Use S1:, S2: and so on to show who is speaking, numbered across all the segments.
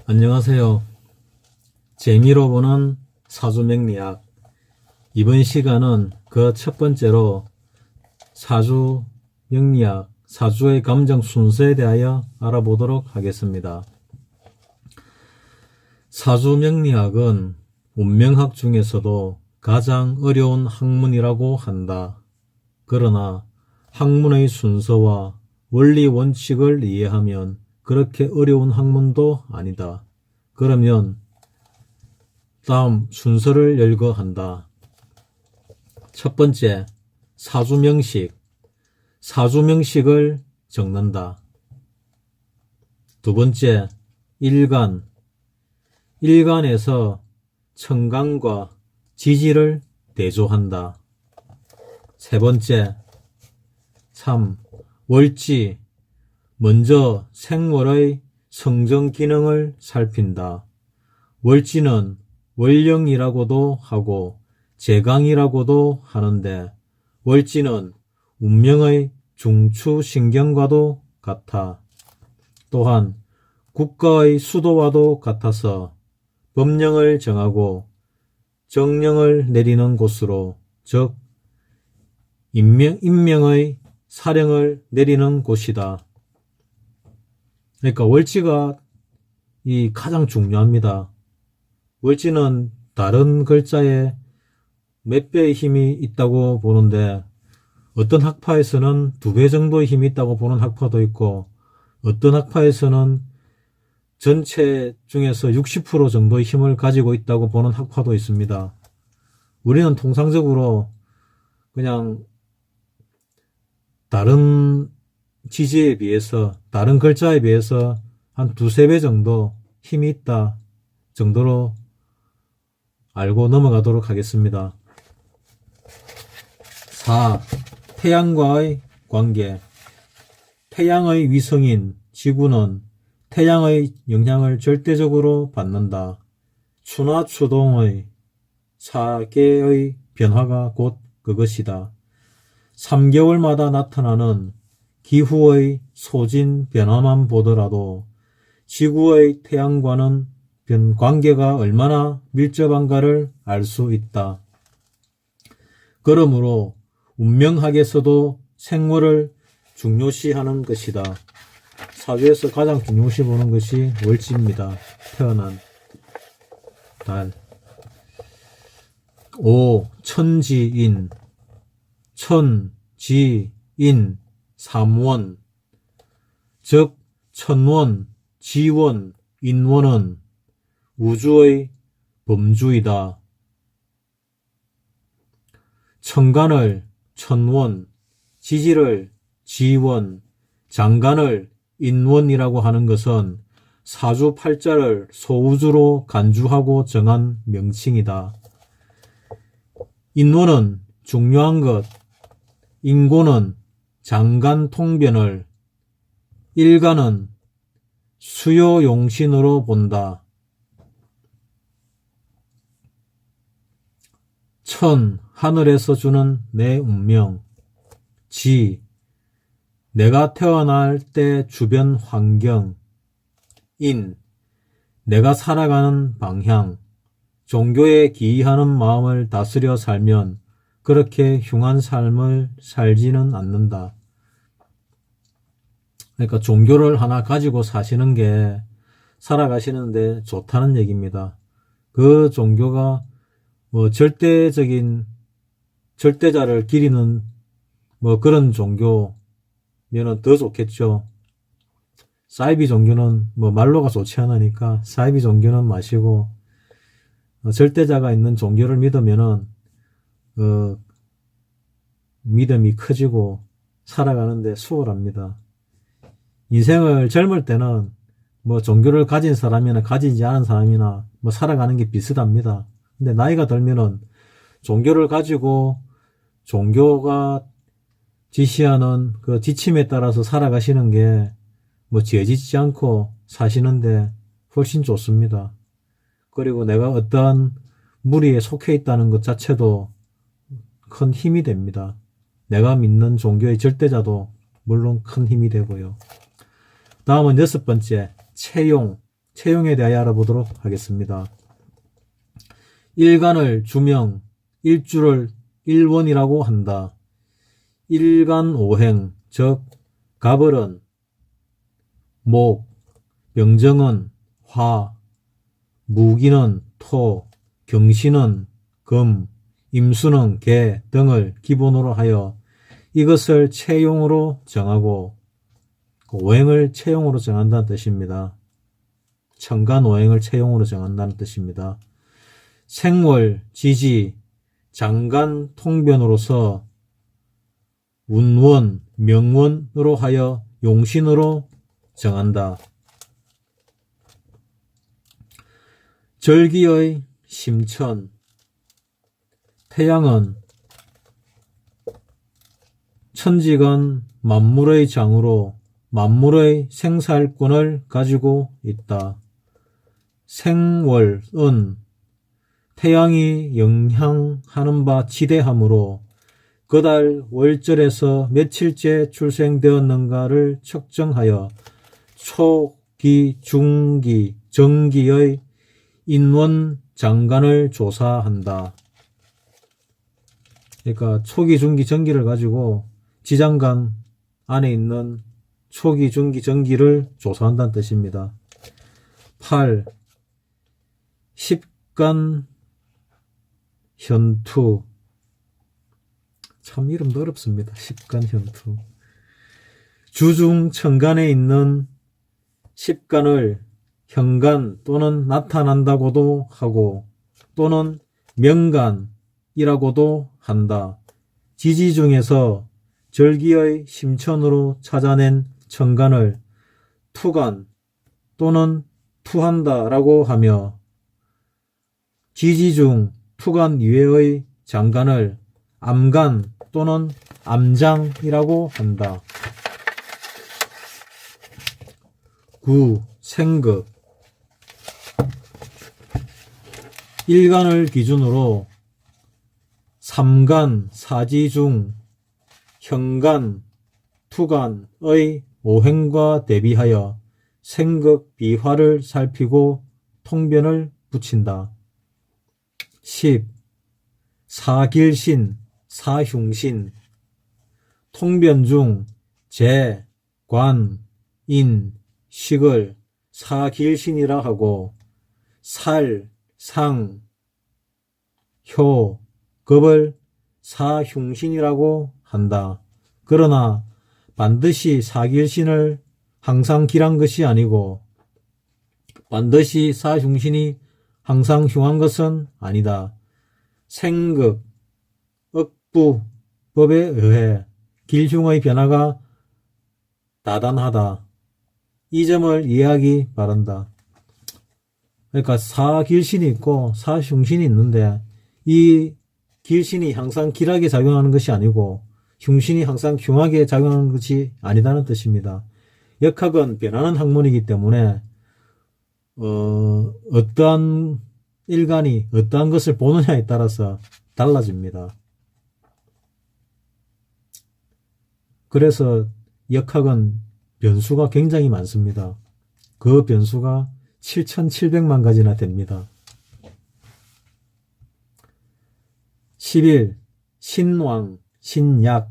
S1: 안녕하세요. 재미로 보는 사주명리학. 이번 시간은 그 첫 번째로 사주명리학, 사주의 감정 순서에 대하여 알아보도록 하겠습니다. 사주명리학은 운명학 중에서도 가장 어려운 학문이라고 한다. 그러나 학문의 순서와 원리 원칙을 이해하면 그렇게 어려운 학문도 아니다. 그러면 다음 순서를 열거한다. 첫 번째, 사주명식. 사주명식을 적는다. 두 번째, 일간. 일간에서 천간과 지지를 대조한다. 세 번째, 3. 월지. 먼저 생월의 성정 기능을 살핀다. 월지는 월령이라고도 하고 제강이라고도 하는데 월지는 운명의 중추신경과도 같아. 또한 국가의 수도와도 같아서 법령을 정하고 정령을 내리는 곳으로, 즉 인명의 사령을 내리는 곳이다. 그러니까 월지가 가장 중요합니다. 월지는 다른 글자에 몇 배의 힘이 있다고 보는데 어떤 학파에서는 2배 정도의 힘이 있다고 보는 학파도 있고 어떤 학파에서는 전체 중에서 60% 정도의 힘을 가지고 있다고 보는 학파도 있습니다. 우리는 통상적으로 그냥 다른 지지에 비해서, 다른 글자에 비해서 한 2~3배 정도 힘이 있다 정도로 알고 넘어가도록 하겠습니다. 4. 태양과의 관계. 태양의 위성인 지구는 태양의 영향을 절대적으로 받는다. 추나 추동의 4개의 변화가 곧 그것이다. 3개월마다 나타나는 기후의 소진 변화만 보더라도 지구의 태양과는 관계가 얼마나 밀접한가를 알 수 있다. 그러므로 운명학에서도 생월을 중요시하는 것이다. 사주에서 가장 중요시 보는 것이 월지입니다. 태어난 달. 5. 천지인. 천지인 3원, 즉 천원, 지원, 인원은 우주의 범주이다. 천간을 천원, 지지를 지원, 장간을 인원이라고 하는 것은 사주팔자를 소우주로 간주하고 정한 명칭이다. 인원은 중요한 것, 인고는 장간 통변을, 일간은 수요용신으로 본다. 천, 하늘에서 주는 내 운명. 지, 내가 태어날 때 주변 환경. 인, 내가 살아가는 방향. 종교에 기이하는 마음을 다스려 살면 그렇게 흉한 삶을 살지는 않는다. 그러니까 종교를 하나 가지고 사시는 게 살아가시는데 좋다는 얘기입니다. 그 종교가 절대자를 기리는 그런 종교면은 더 좋겠죠. 사이비 종교는 말로가 좋지 않으니까 사이비 종교는 마시고 절대자가 있는 종교를 믿으면은 믿음이 커지고 살아가는데 수월합니다. 인생을 젊을 때는 종교를 가진 사람이나 가지지 않은 사람이나 살아가는 게 비슷합니다. 근데 나이가 들면은 종교를 가지고 종교가 지시하는 그 지침에 따라서 살아가시는 게 죄짓지 않고 사시는데 훨씬 좋습니다. 그리고 내가 어떠한 무리에 속해 있다는 것 자체도 큰 힘이 됩니다. 내가 믿는 종교의 절대자도 물론 큰 힘이 되고요. 다음은 6번째, 채용. 채용에 대하여 알아보도록 하겠습니다. 일간을 주명, 일주를 일원이라고 한다. 일간오행, 즉 가벌은 목, 병정은 화, 무기는 토, 경신은 금, 임수는 개 등을 기본으로 하여 이것을 채용으로 정하고 오행을 채용으로 정한다는 뜻입니다. 천간오행을 채용으로 정한다는 뜻입니다. 생월, 지지, 장간 통변으로서 운원, 명원으로 하여 용신으로 정한다. 절기의 심천, 태양은 천지간 만물의 장으로 만물의 생사권을 가지고 있다. 생월은 태양이 영향하는 바 지대하므로 그달 월절에서 며칠째 출생되었는가를 측정하여 초기, 중기, 정기의 인원 장간을 조사한다. 그러니까 초기, 중기, 정기를 가지고 지장간 안에 있는 초기, 중기, 정기를 조사한다는 뜻입니다. 8. 십간 현투. 참 이름도 어렵습니다. 십간현투. 주중 천간에 있는 십간을 현간 또는 나타난다고도 하고 또는 명간이라고도 한다. 지지 중에서 절기의 심천으로 찾아낸 천간을 투간 또는 투한다라고 하며 지지 중 투간 이외의 장간을 암간 또는 암장이라고 한다. 9. 생극. 일간을 기준으로 삼간, 사지 중 현간, 투간의 오행과 대비하여 생극 비화를 살피고 통변을 붙인다. 10. 사길신, 사흉신. 통변 중 재, 관, 인, 식을 사길신이라 하고 살, 상, 효, 급을 사흉신이라고 한다. 그러나 반드시 사길신을 항상 길한 것이 아니고 반드시 사흉신이 항상 흉한 것은 아니다. 생극, 억부, 법에 의해 길흉의 변화가 다단하다. 이 점을 이해하기 바란다. 그러니까 사길신이 있고 사흉신이 있는데 이 길신이 항상 길하게 작용하는 것이 아니고 흉신이 항상 흉하게 작용하는 것이 아니다는 뜻입니다. 역학은 변하는 학문이기 때문에 어떠한 일간이 어떠한 것을 보느냐에 따라서 달라집니다. 그래서 역학은 변수가 굉장히 많습니다. 그 변수가 7,700만 가지나 됩니다. 11. 신왕, 신약.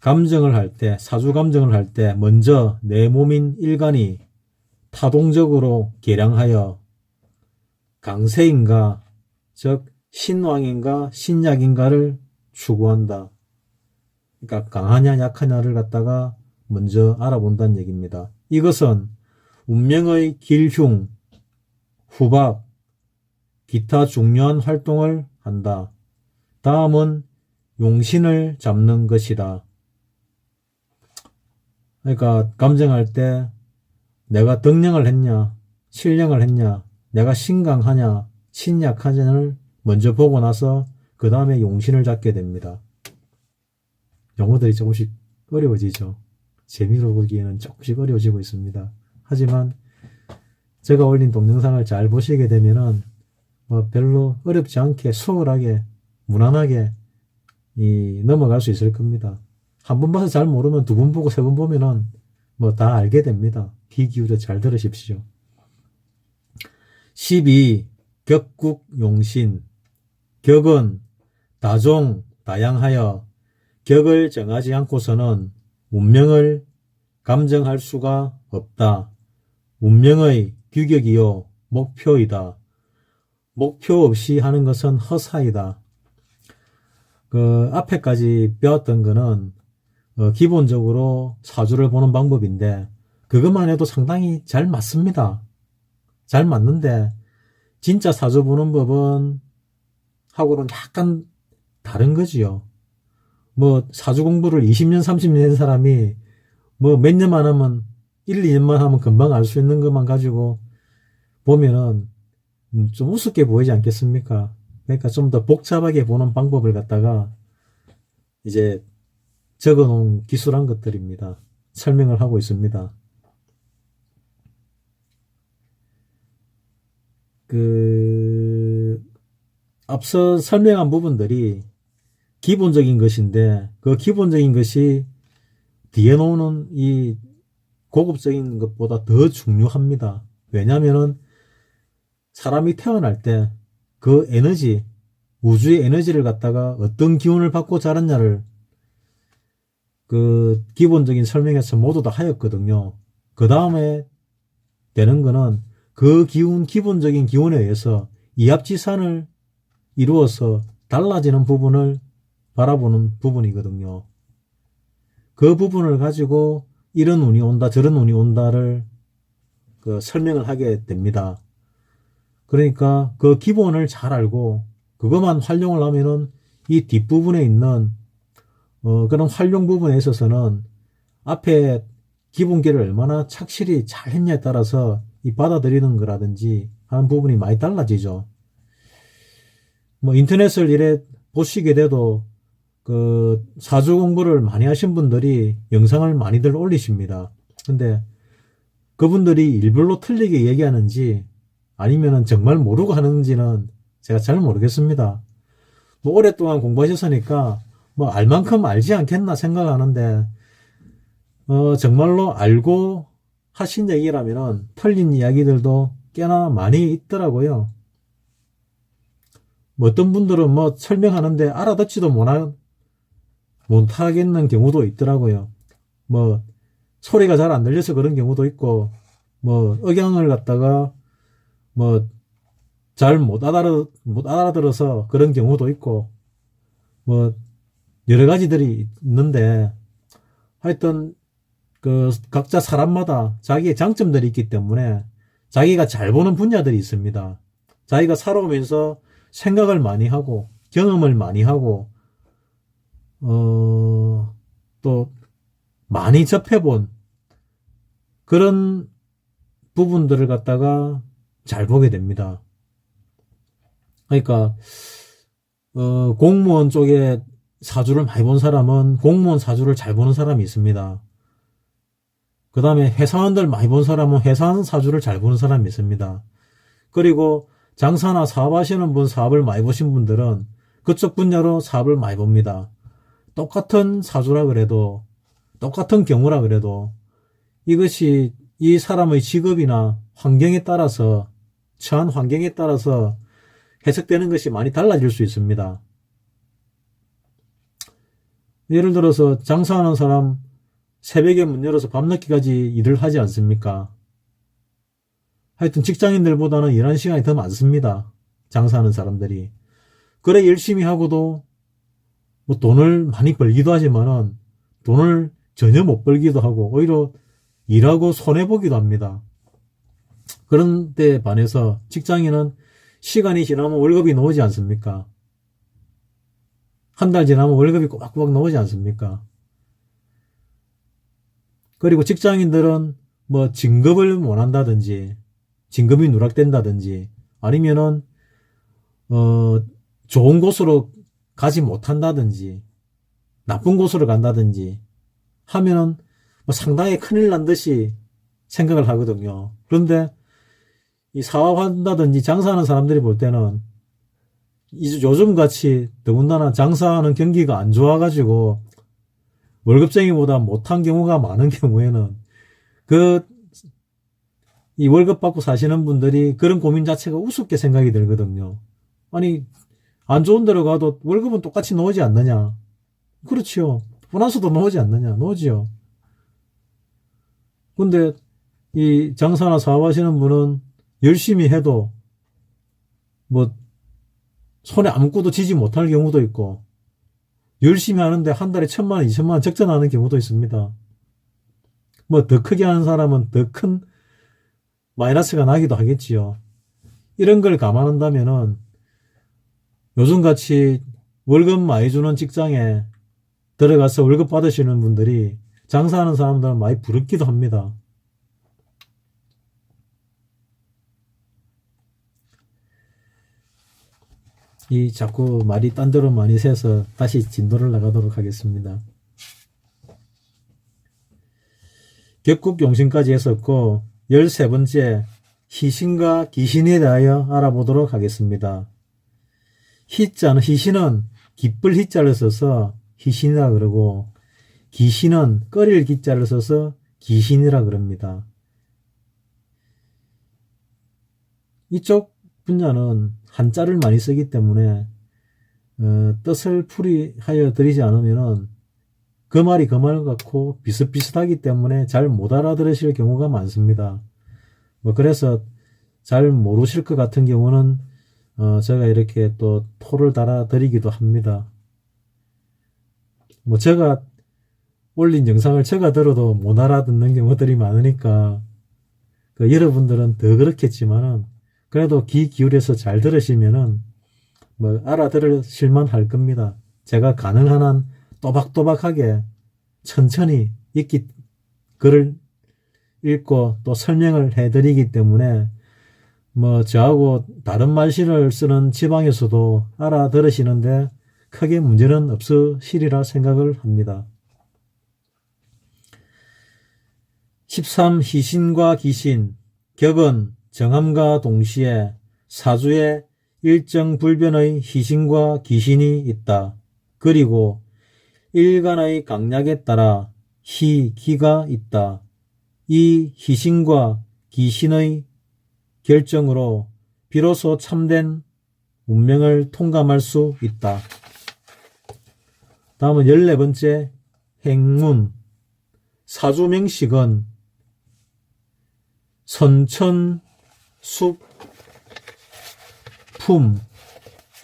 S1: 감정을 할 때, 사주 감정을 할 때 먼저 내 몸인 일간이 타동적으로 계량하여 강세인가, 즉 신왕인가 신약인가를 추구한다. 그러니까 강하냐 약하냐를 갖다가 먼저 알아본다는 얘기입니다. 이것은 운명의 길흉, 후박, 기타 중요한 활동을 한다. 다음은 용신을 잡는 것이다. 그러니까 감정할 때 내가 덕령을 했냐, 실령을 했냐, 내가 신강하냐, 신약하냐를 먼저 보고 나서 그 다음에 용신을 잡게 됩니다. 용어들이 조금씩 어려워지죠. 재미로 보기에는 조금씩 어려워지고 있습니다. 하지만 제가 올린 동영상을 잘 보시게 되면은 별로 어렵지 않게 수월하게 무난하게 넘어갈 수 있을 겁니다. 한 번 봐서 잘 모르면 두 번 보고 세 번 보면은 다 알게 됩니다. 귀 기울여 잘 들으십시오. 12. 격국용신. 격은 다종, 다양하여 격을 정하지 않고서는 운명을 감정할 수가 없다. 운명의 규격이요 목표이다. 목표 없이 하는 것은 허사이다. 그 앞에까지 배웠던 거는 기본적으로 사주를 보는 방법인데 그것만 해도 상당히 잘 맞습니다. 잘 맞는데 진짜 사주 보는 법은 하고는 약간 다른 거지요. 뭐 사주 공부를 20년 30년 한 사람이 뭐 몇 년만 하면 1, 2년만 하면 금방 알 수 있는 것만 가지고 보면은 좀 우습게 보이지 않겠습니까? 그러니까 좀 더 복잡하게 보는 방법을 갖다가 이제 적어 놓은 기술한 것들입니다. 설명을 하고 있습니다. 앞서 설명한 부분들이 기본적인 것인데 그 기본적인 것이 뒤에 놓는 이 고급적인 것보다 더 중요합니다. 왜냐하면은 사람이 태어날 때 그 에너지, 우주의 에너지를 갖다가 어떤 기운을 받고 자랐냐를 그 기본적인 설명에서 모두 다 하였거든요. 그 다음에 되는 거는 그 기운, 기본적인 기운에 의해서 이합지산을 이루어서 달라지는 부분을 바라보는 부분이거든요. 그 부분을 가지고 이런 운이 온다, 저런 운이 온다를 설명을 하게 됩니다. 그러니까 그 기본을 잘 알고 그것만 활용을 하면은 이 뒷부분에 있는 그런 활용 부분에 있어서는 앞에 기본기를 얼마나 착실히 잘 했냐에 따라서 이 받아들이는 거라든지 하는 부분이 많이 달라지죠. 뭐 인터넷을 이래 보시게 돼도 그 사주 공부를 많이 하신 분들이 영상을 많이들 올리십니다. 근데 그분들이 일부러 틀리게 얘기하는지 아니면은 정말 모르고 하는지는 제가 잘 모르겠습니다. 뭐 오랫동안 공부하셨으니까 뭐 알 만큼 알지 않겠나 생각하는데 정말로 알고 하신 얘기라면은 틀린 이야기들도 꽤나 많이 있더라고요. 뭐 어떤 분들은 뭐 설명하는데 알아듣지도 못하겠는 경우도 있더라고요. 뭐 소리가 잘 안 들려서 그런 경우도 있고 뭐 억양을 갖다가 뭐 잘 못 알아들어서 그런 경우도 있고 뭐 여러 가지들이 있는데 하여튼 그 각자 사람마다 자기의 장점들이 있기 때문에 자기가 잘 보는 분야들이 있습니다. 자기가 살아오면서 생각을 많이 하고 경험을 많이 하고 또 많이 접해본 그런 부분들을 갖다가 잘 보게 됩니다. 그러니까 공무원 쪽에 사주를 많이 본 사람은 공무원 사주를 잘 보는 사람이 있습니다. 그 다음에 회사원들 많이 본 사람은 회사원 사주를 잘 보는 사람이 있습니다. 그리고 장사나 사업하시는 분, 사업을 많이 보신 분들은 그쪽 분야로 사업을 많이 봅니다. 똑같은 사주라 그래도 똑같은 경우라 그래도 이것이 이 사람의 직업이나 환경에 따라서 처한 환경에 따라서 해석되는 것이 많이 달라질 수 있습니다. 예를 들어서 장사하는 사람 새벽에 문 열어서 밤늦게까지 일을 하지 않습니까? 하여튼 직장인들보다는 일하는 시간이 더 많습니다. 장사하는 사람들이. 그래 열심히 하고도 뭐 돈을 많이 벌기도 하지만은 돈을 전혀 못 벌기도 하고 오히려 일하고 손해보기도 합니다. 그런 데 반해서 직장인은 시간이 지나면 월급이 나오지 않습니까? 한 달 지나면 월급이 꼬박꼬박 나오지 않습니까? 그리고 직장인들은 뭐 진급을 원한다든지 진급이 누락된다든지 아니면은 좋은 곳으로 가지 못한다든지 나쁜 곳으로 간다든지 하면은 뭐 상당히 큰일 난 듯이 생각을 하거든요. 그런데 이 사업한다든지 장사하는 사람들이 볼 때는 요즘 같이 더군다나 장사하는 경기가 안 좋아가지고 월급쟁이보다 못한 경우가 많은 경우에는 그 이 월급 받고 사시는 분들이 그런 고민 자체가 우습게 생각이 들거든요. 아니, 안 좋은 데로 가도 월급은 똑같이 나오지 않느냐. 그렇지요. 보너스도 나오지 않느냐. 나오지요. 근데 이 장사나 사업하시는 분은 열심히 해도 뭐 손에 아무것도 쥐지 못할 경우도 있고, 열심히 하는데 한 달에 1,000만 원, 2천만 원 적자나는 경우도 있습니다. 뭐 더 크게 하는 사람은 더 큰 마이너스가 나기도 하겠지요. 이런 걸 감안한다면은 요즘같이 월급 많이 주는 직장에 들어가서 월급 받으시는 분들이 장사하는 사람들은 많이 부럽기도 합니다. 이 자꾸 말이 딴 데로 많이 새서 다시 진도를 나가도록 하겠습니다. 격국용신까지 했었고 13번째 희신과 귀신에 대하여 알아보도록 하겠습니다. 희신은 기쁠 희자를 써서 희신이라 그러고, 귀신은 꺼릴 기자를 써서 귀신이라 그럽니다. 이쪽 분야는 한자를 많이 쓰기 때문에 뜻을 풀이하여 드리지 않으면 그 말이 그 말 같고 비슷비슷하기 때문에 잘 못 알아들으실 경우가 많습니다. 뭐 그래서 잘 모르실 것 같은 경우는 제가 이렇게 또 토를 달아 드리기도 합니다. 뭐 제가 올린 영상을 제가 들어도 못 알아듣는 경우들이 많으니까 여러분들은 더 그렇겠지만은 그래도 귀 기울여서 잘 들으시면은 뭐 알아들으실만 할 겁니다. 제가 가능한 한 또박또박하게 천천히 글을 읽고 또 설명을 해드리기 때문에 뭐 저하고 다른 말씨를 쓰는 지방에서도 알아들으시는데 크게 문제는 없으시리라 생각을 합니다. 13. 희신과 귀신. 격은 정함과 동시에 사주에 일정 불변의 희신과 귀신이 있다. 그리고 일간의 강약에 따라 희, 기가 있다. 이 희신과 귀신의 결정으로 비로소 참된 운명을 통감할 수 있다. 다음은 14번째 행문. 사주명식은 선천숲 품,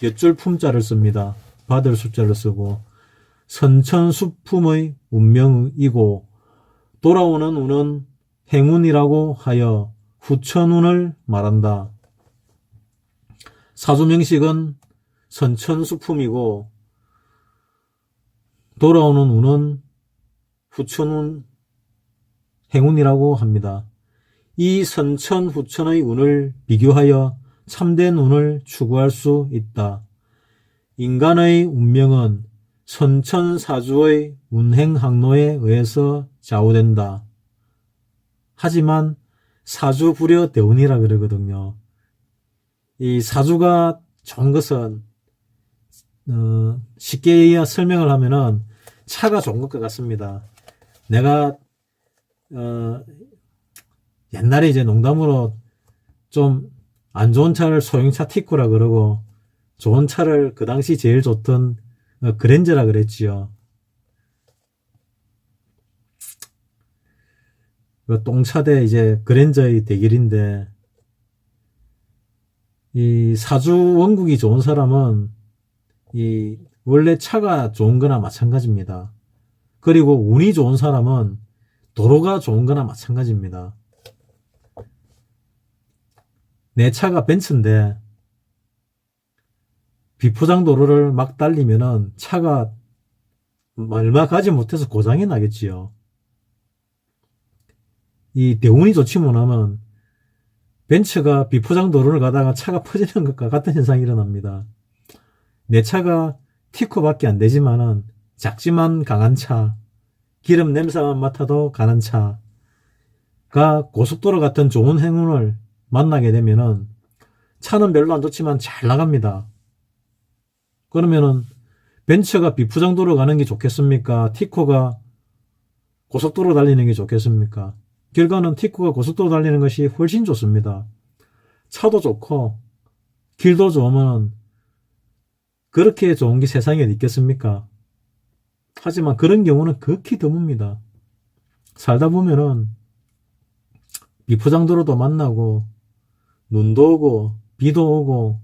S1: 엿줄 품자를 씁니다. 받을 숫자를 쓰고 선천숲품의 운명이고 돌아오는 운은 행운이라고 하여 후천운을 말한다. 사주명식은 선천수품이고 돌아오는 운은 후천운, 행운이라고 합니다. 이 선천, 후천의 운을 비교하여 참된 운을 추구할 수 있다. 인간의 운명은 선천사주의 운행항로에 의해서 좌우된다. 하지만 사주불여 대운이라 그러거든요. 이 사주가 좋은 것은 쉽게 설명을 하면은 차가 좋은 것 같습니다. 내가 옛날에 이제 농담으로 좀 안 좋은 차를 소형차 티코라 그러고 좋은 차를 그 당시 제일 좋던 그랜저라 그랬지요. 똥차 대 이제 그랜저의 대결인데, 이 사주 원국이 좋은 사람은 이 원래 차가 좋은 거나 마찬가지입니다. 그리고 운이 좋은 사람은 도로가 좋은 거나 마찬가지입니다. 내 차가 벤츠인데 비포장 도로를 막 달리면은 차가 얼마 가지 못해서 고장이 나겠지요. 이 대운이 좋지 못하면 벤츠가 비포장 도로를 가다가 차가 퍼지는 것과 같은 현상이 일어납니다. 내 차가 티코밖에 안 되지만은 작지만 강한 차, 기름 냄새만 맡아도 가는 차가 고속도로 같은 좋은 행운을 만나게 되면은 차는 별로 안 좋지만 잘 나갑니다. 그러면은 벤츠가 비포장도로 가는 게 좋겠습니까? 티코가 고속도로 달리는 게 좋겠습니까? 결과는 티코가 고속도로 달리는 것이 훨씬 좋습니다. 차도 좋고 길도 좋으면 그렇게 좋은 게 세상에 어디 있겠습니까? 하지만 그런 경우는 극히 드뭅니다. 살다 보면은 비포장도로도 만나고 눈도 오고 비도 오고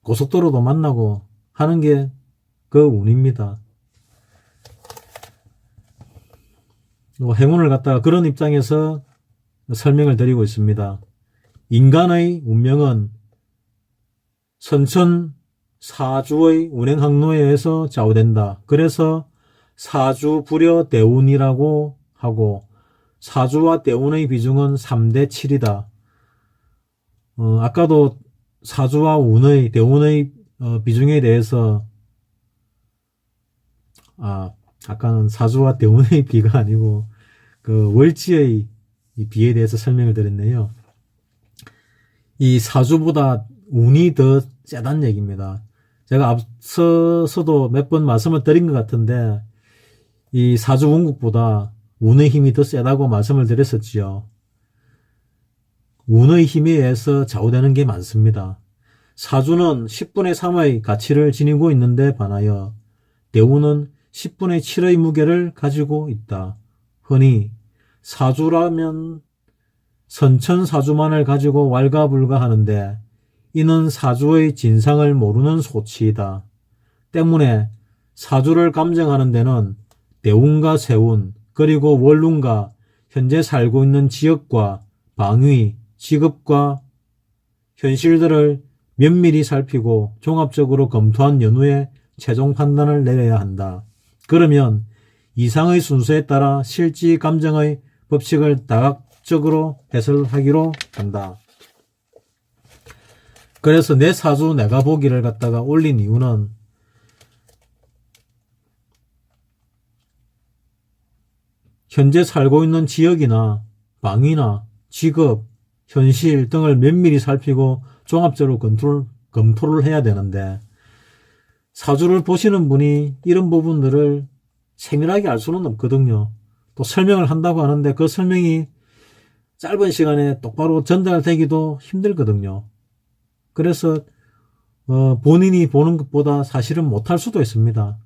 S1: 고속도로도 만나고 하는 게 그 운입니다. 행운을 갖다가 그런 입장에서 설명을 드리고 있습니다. 인간의 운명은 선천 사주의 운행 항로에 의해서 좌우된다. 그래서 사주 불여 대운이라고 하고 사주와 대운의 비중은 3대 7이다. 아까도 사주와 운의 대운의 비중에 대해서 아까는 사주와 대운의 비가 아니고 그 월지의 비에 대해서 설명을 드렸네요. 이 사주보다 운이 더 세다는 얘기입니다. 제가 앞서서도 몇 번 말씀을 드린 것 같은데 이 사주 운국보다 운의 힘이 더 세다고 말씀을 드렸었지요. 운의 힘에 의해서 좌우되는 게 많습니다. 사주는 10분의 3의 가치를 지니고 있는데 반하여 대운은 10분의 7의 무게를 가지고 있다. 흔히 사주라면 선천사주만을 가지고 왈가불가하는데 이는 사주의 진상을 모르는 소치이다. 때문에 사주를 감정하는 데는 대운과 세운 그리고 월운과 현재 살고 있는 지역과 방위, 직업과 현실들을 면밀히 살피고 종합적으로 검토한 연후에 최종 판단을 내려야 한다. 그러면 이상의 순서에 따라 실지 감정의 법칙을 다각적으로 해설하기로 한다. 그래서 내 사주 내가 보기를 갖다가 올린 이유는 현재 살고 있는 지역이나 방위나 직업, 현실 등을 면밀히 살피고 종합적으로 검토를 해야 되는데 사주를 보시는 분이 이런 부분들을 세밀하게 알 수는 없거든요. 또 설명을 한다고 하는데 그 설명이 짧은 시간에 똑바로 전달되기도 힘들거든요. 그래서 본인이 보는 것보다 사실은 못할 수도 있습니다.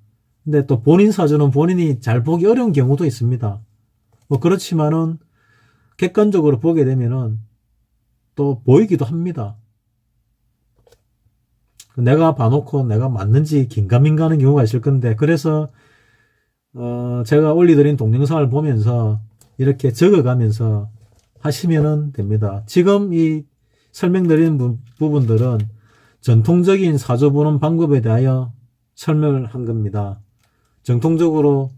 S1: 근데 또 본인 사주는 본인이 잘 보기 어려운 경우도 있습니다. 그렇지만은 객관적으로 보게 되면은 또 보이기도 합니다. 내가 봐놓고 내가 맞는지 긴가민가하는 경우가 있을 건데 그래서 제가 올려드린 동영상을 보면서 이렇게 적어가면서 하시면 됩니다. 지금 이 설명드린 부분들은 전통적인 사주 보는 방법에 대하여 설명을 한 겁니다. 정통적으로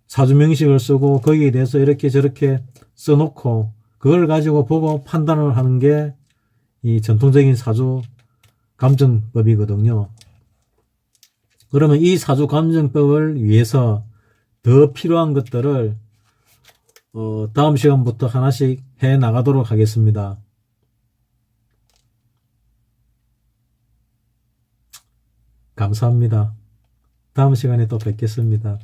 S1: 사주 명식을 쓰고 거기에 대해서 이렇게 저렇게 써놓고 그걸 가지고 보고 판단을 하는 게 이 전통적인 사주 감정법이거든요. 그러면 이 사주 감정법을 위해서 더 필요한 것들을 다음 시간부터 하나씩 해 나가도록 하겠습니다. 감사합니다. 다음 시간에 또 뵙겠습니다.